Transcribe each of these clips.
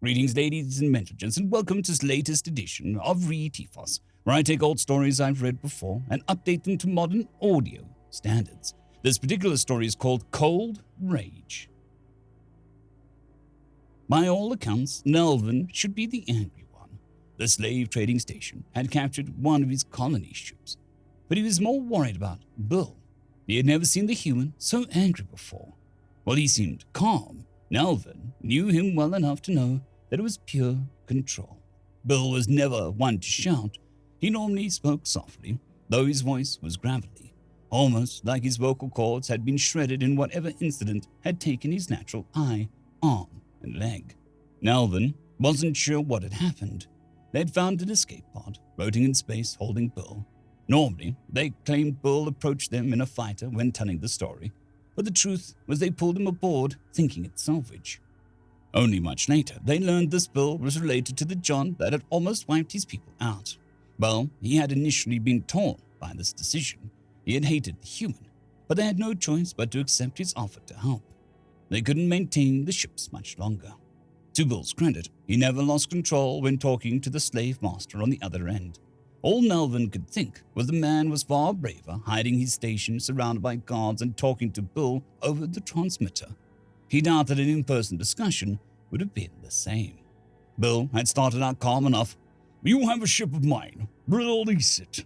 Greetings, ladies and gentlemen, and welcome to this latest edition of RE091, where I take old stories I've read before and update them to modern audio standards. This particular story is called Cold Rage. By all accounts, Nelvin should be the angry one. The slave trading station had captured one of his colony ships, but he was more worried about Bill. He had never seen the human so angry before. While he seemed calm, Nelvin knew him well enough to know that it was pure control. Bill was never one to shout. He normally spoke softly, though his voice was gravelly, almost like his vocal cords had been shredded in whatever incident had taken his natural eye, arm, and leg. Nelvin wasn't sure what had happened. They'd found an escape pod floating in space holding Bill. Normally, they claimed Bill approached them in a fighter when telling the story, but the truth was they pulled him aboard thinking it salvage. Only much later, they learned this Bill was related to the John that had almost wiped his people out. Well, he had initially been torn by this decision. He had hated the human, but they had no choice but to accept his offer to help. They couldn't maintain the ships much longer. To Bill's credit, he never lost control when talking to the slave master on the other end. All Nelvin could think was the man was far braver, hiding his station surrounded by guards and talking to Bill over the transmitter. He doubted an in-person discussion would have been the same. Bill had started out calm enough. "You have a ship of mine. Release it."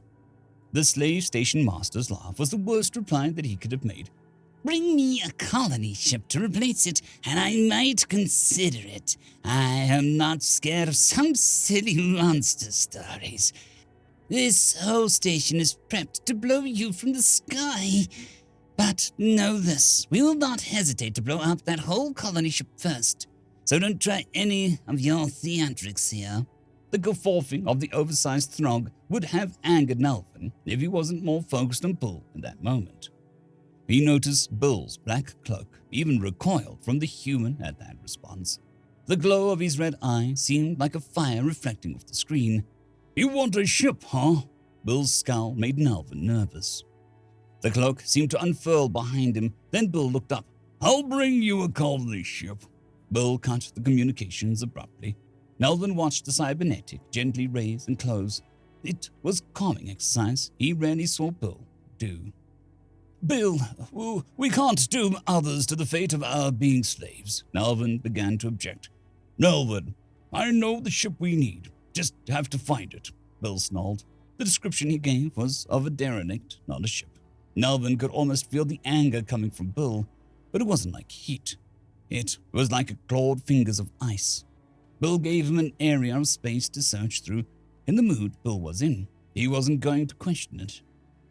The slave station master's laugh was the worst reply that he could have made. "Bring me a colony ship to replace it, and I might consider it. I am not scared of some silly monster stories. This whole station is prepped to blow you from the sky. But know this, we will not hesitate to blow up that whole colony ship first. So don't try any of your theatrics here." The guffawing of the oversized throg would have angered Nelvin if he wasn't more focused on Bill in that moment. He noticed Bill's black cloak even recoiled from the human at that response. The glow of his red eye seemed like a fire reflecting off the screen. "You want a ship, huh?" Bill's scowl made Nelvin nervous. The cloak seemed to unfurl behind him, then Bill looked up. "I'll bring you a colony ship." Bill cut the communications abruptly. Nelvin watched the cybernetic gently raise and close. It was calming exercise he rarely saw Bill do. "Bill, we can't doom others to the fate of our being slaves," Nelvin began to object. "Nelvin, I know the ship we need. Just have to find it," Bill snarled. The description he gave was of a derelict, not a ship. Nelvin could almost feel the anger coming from Bill, but it wasn't like heat. It was like clawed fingers of ice. Bill gave him an area of space to search through. In the mood Bill was in, he wasn't going to question it.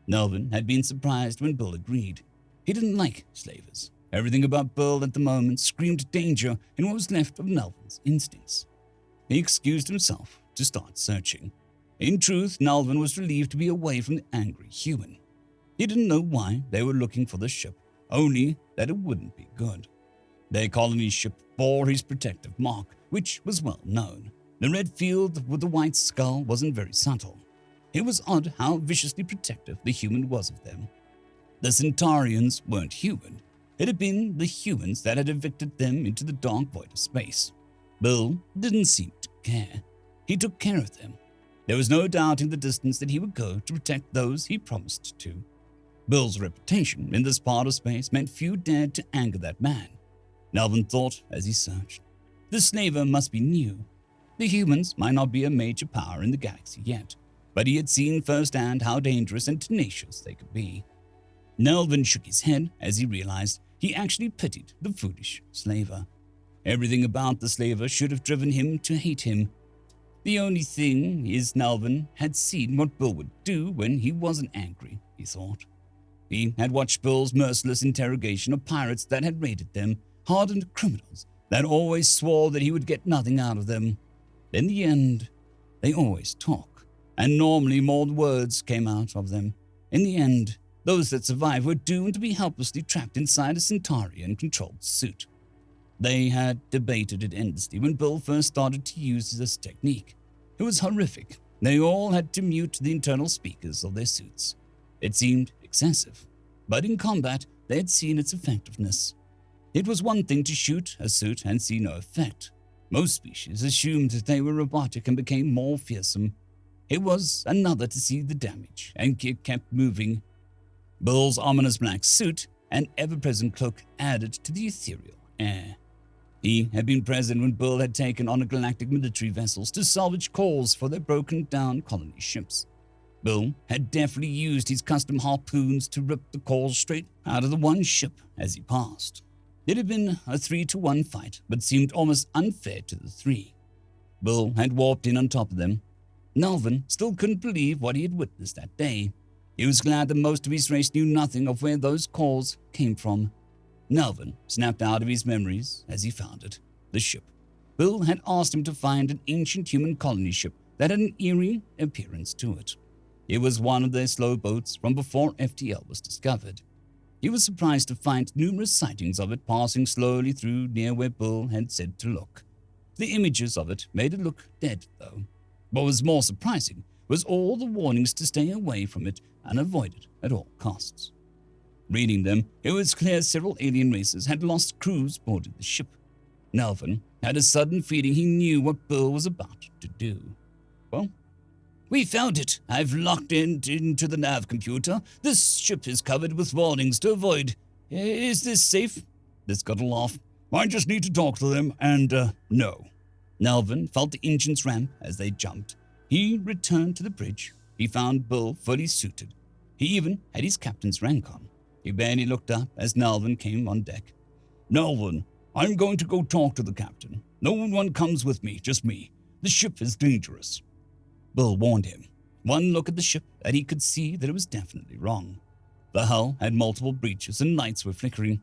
Nelvin had been surprised when Bill agreed. He didn't like slavers. Everything about Bill at the moment screamed danger in what was left of Nelvin's instincts. He excused himself to start searching. In truth, Nelvin was relieved to be away from the angry human. He didn't know why they were looking for the ship, only that it wouldn't be good. Their colony ship bore his protective mark, which was well known. The red field with the white skull wasn't very subtle. It was odd how viciously protective the human was of them. The Centaurians weren't human. It had been the humans that had evicted them into the dark void of space. Bill didn't seem to care. He took care of them. There was no doubting the distance that he would go to protect those he promised to. Bill's reputation in this part of space meant few dared to anger that man. Nelvin thought as he searched. The slaver must be new. The humans might not be a major power in the galaxy yet, but he had seen firsthand how dangerous and tenacious they could be. Nelvin shook his head as he realized he actually pitied the foolish slaver. Everything about the slaver should have driven him to hate him. The only thing is Nelvin had seen what Bill would do when he wasn't angry, he thought. He had watched Bill's merciless interrogation of pirates that had raided them, hardened criminals that always swore that he would get nothing out of them. In the end, they always talk, and normally more words came out of them. In the end, those that survived were doomed to be helplessly trapped inside a Centaurian-controlled suit. They had debated it endlessly when Bill first started to use this technique. It was horrific. They all had to mute the internal speakers of their suits. It seemed excessive, but in combat they had seen its effectiveness. It was one thing to shoot a suit and see no effect. Most species assumed that they were robotic and became more fearsome. It was another to see the damage, and it kept moving. Bill's ominous black suit and ever-present cloak added to the ethereal air. He had been present when Bill had taken on galactic military vessels to salvage cores for their broken-down colony ships. Bill had definitely used his custom harpoons to rip the cores straight out of the one ship as he passed. It had been a 3-to-1 fight, but seemed almost unfair to the three. Bill had warped in on top of them. Nelvin still couldn't believe what he had witnessed that day. He was glad that most of his race knew nothing of where those cores came from. Nelvin snapped out of his memories as he found it, the ship. Bill had asked him to find an ancient human colony ship that had an eerie appearance to it. It was one of their slow boats from before FTL was discovered. He was surprised to find numerous sightings of it passing slowly through near where Bill had said to look. The images of it made it look dead, though. What was more surprising was all the warnings to stay away from it and avoid it at all costs. Reading them, it was clear several alien races had lost crews boarding the ship. Nelvin had a sudden feeling he knew what Bill was about to do. Well, "We found it. I've locked it into the nav computer. This ship is covered with warnings to avoid. Is this safe?" This got a laugh. "I just need to talk to them, and, no." Nelvin felt the engines ramp as they jumped. He returned to the bridge. He found Bill fully suited. He even had his captain's rank on. He barely looked up as Nelvin came on deck. "Nelvin, I'm going to go talk to the captain. No one comes with me, just me. The ship is dangerous." Bill warned him. One look at the ship, and he could see that it was definitely wrong. The hull had multiple breaches and lights were flickering.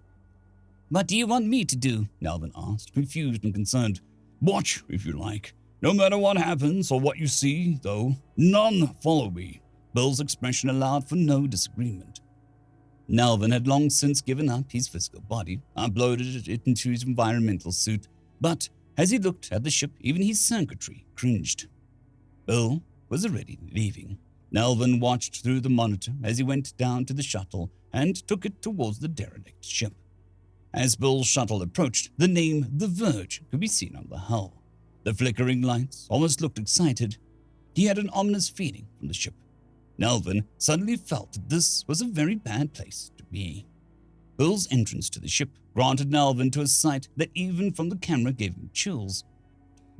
"What do you want me to do?" Nelvin asked, confused and concerned. "Watch, if you like. No matter what happens or what you see, though, none follow me." Bill's expression allowed for no disagreement. Nelvin had long since given up his physical body, uploaded it into his environmental suit, but as he looked at the ship, even his circuitry cringed. Bill was already leaving. Nelvin watched through the monitor as he went down to the shuttle and took it towards the derelict ship. As Bill's shuttle approached, the name The Verge could be seen on the hull. The flickering lights almost looked excited. He had an ominous feeling from the ship. Nelvin suddenly felt that this was a very bad place to be. Bill's entrance to the ship granted Nelvin to a sight that even from the camera gave him chills.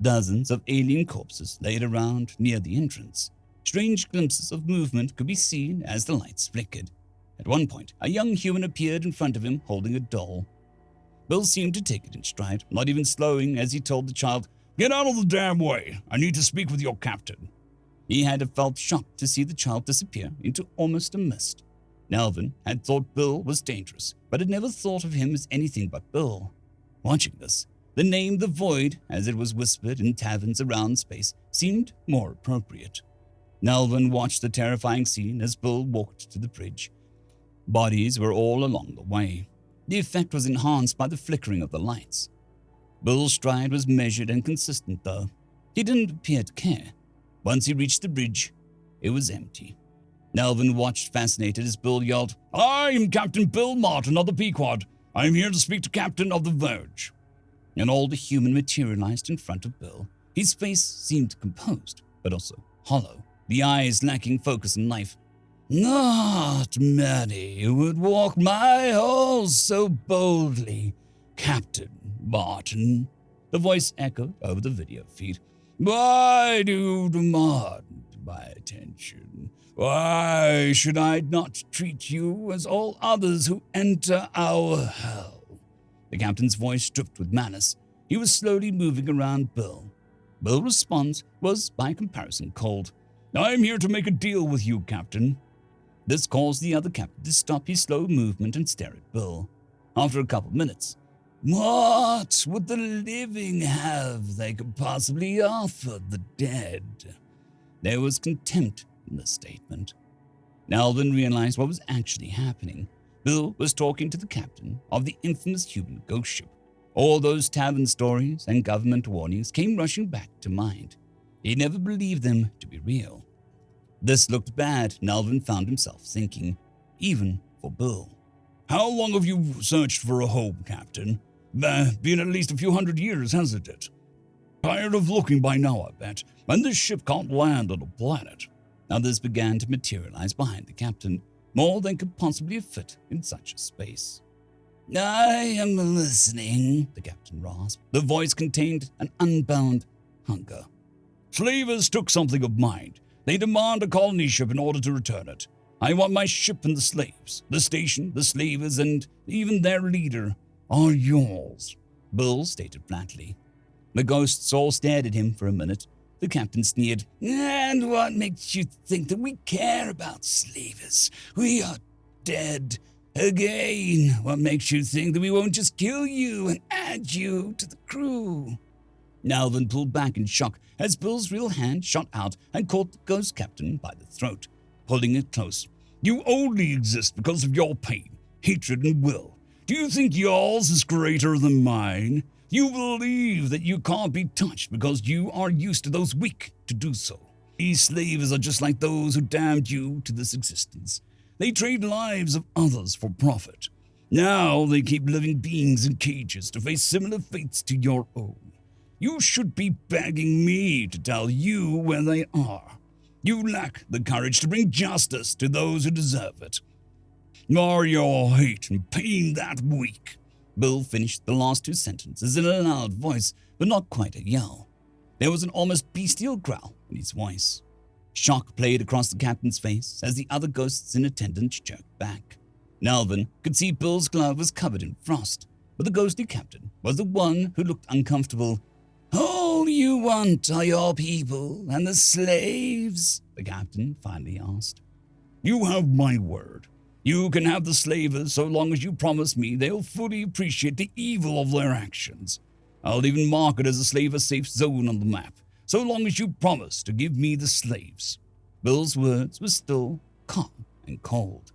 Dozens of alien corpses laid around near the entrance. Strange glimpses of movement could be seen as the lights flickered. At one point, a young human appeared in front of him holding a doll. Bill seemed to take it in stride, not even slowing as he told the child, "Get out of the damn way. I need to speak with your captain." He had felt shocked to see the child disappear into almost a mist. Nelvin had thought Bill was dangerous, but had never thought of him as anything but Bill. Watching this, the name The Void, as it was whispered in taverns around space, seemed more appropriate. Nelvin watched the terrifying scene as Bill walked to the bridge. Bodies were all along the way. The effect was enhanced by the flickering of the lights. Bill's stride was measured and consistent, though. He didn't appear to care. Once he reached the bridge, it was empty. Nelvin watched fascinated as Bill yelled, "I am Captain Bill Martin of the Pequod. I am here to speak to Captain of the Verge." And all the human materialized in front of Bill. His face seemed composed, but also hollow, the eyes lacking focus and life. "Not many would walk my halls so boldly, Captain Martin," the voice echoed over the video feed. "Why do you demand my attention? Why should I not treat you as all others who enter our hell?" The captain's voice dripped with malice. He was slowly moving around Bill. Bill's response was, by comparison, cold. "I am here to make a deal with you, Captain." This caused the other captain to stop his slow movement and stare at Bill. After a couple minutes, "What would the living have they could possibly offer the dead?" There was contempt in the statement. Nelvin realized what was actually happening. Bill was talking to the captain of the infamous human ghost ship. All those tavern stories and government warnings came rushing back to mind. He never believed them to be real. This looked bad, Nelvin found himself thinking, even for Bill. "How long have you searched for a home, Captain? Been at least a few hundred years, hasn't it?" Tired of looking by now, I bet, and this ship can't land on a planet. Others began to materialize behind the captain, more than could possibly fit in such a space. I am listening, the captain rasped. The voice contained an unbound hunger. Slavers took something of mine. They demand a colony ship in order to return it. I want my ship and the slaves. The station, the slavers, and even their leader are yours, Bill stated flatly. The ghosts all stared at him for a minute. The captain sneered. And what makes you think that we care about slavers? We are dead. Again, what makes you think that we won't just kill you and add you to the crew? Nalvin pulled back in shock as Bill's real hand shot out and caught the ghost captain by the throat, pulling it close. You only exist because of your pain, hatred, and will. Do you think yours is greater than mine? You believe that you can't be touched because you are used to those weak to do so. These slavers are just like those who damned you to this existence. They trade lives of others for profit. Now they keep living beings in cages to face similar fates to your own. You should be begging me to tell you where they are. You lack the courage to bring justice to those who deserve it. Are your hate and pain that weak? Bill finished the last two sentences in a loud voice, but not quite a yell. There was an almost bestial growl in his voice. Shock played across the captain's face as the other ghosts in attendance jerked back. Nalvin could see Bill's glove was covered in frost, but the ghostly captain was the one who looked uncomfortable. All you want are your people and the slaves? The captain finally asked. You have my word. You can have the slavers so long as you promise me they'll fully appreciate the evil of their actions. I'll even mark it as a slaver-safe zone on the map, so long as you promise to give me the slaves. Bill's words were still calm and cold.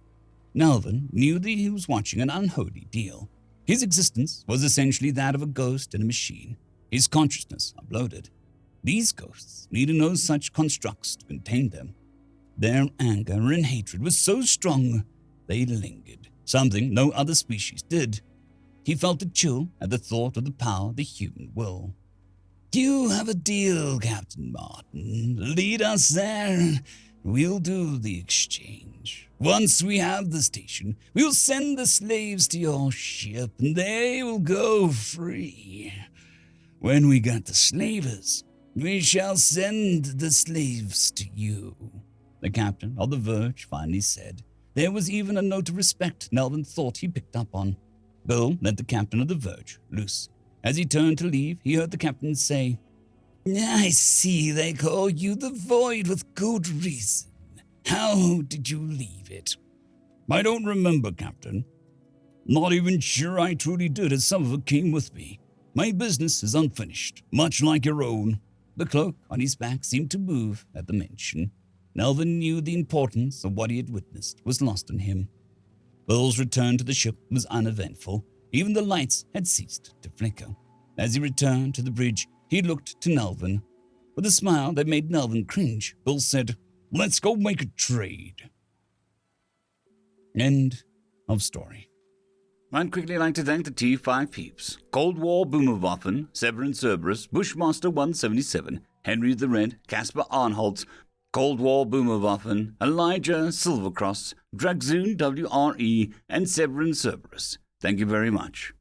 Nalvin knew that he was watching an unholy deal. His existence was essentially that of a ghost in a machine, his consciousness uploaded. These ghosts needed no such constructs to contain them. Their anger and hatred was so strong they lingered, something no other species did. He felt a chill at the thought of the power of the human will. You have a deal, Captain Martin. Lead us there, and we'll do the exchange. Once we have the station, we'll send the slaves to your ship, and they will go free. When we get the slavers, we shall send the slaves to you. The captain of the Verge finally said. There was even a note of respect Nalvin thought he picked up on. Bill let the captain of the Verge loose. As he turned to leave, he heard the captain say, I see they call you the Void with good reason. How did you leave it? I don't remember, Captain. Not even sure I truly did, as some of it came with me. My business is unfinished, much like your own. The cloak on his back seemed to move at the mention. Nalvin knew the importance of what he had witnessed was lost on him. Bill's return to the ship was uneventful. Even the lights had ceased to flicker. As he returned to the bridge, he looked to Nalvin. With a smile that made Nalvin cringe, Bill said, Let's go make a trade. End of story. I'd quickly like to thank the T5 peeps. Cold War Boomerwaffen, Severin Cerberus, Bushmaster 177, Henry the Red, Caspar Arnholtz, Cold War Boomerwaffen, Elijah Silvercross, Dragzoon WRE, and Severin Cerberus. Thank you very much.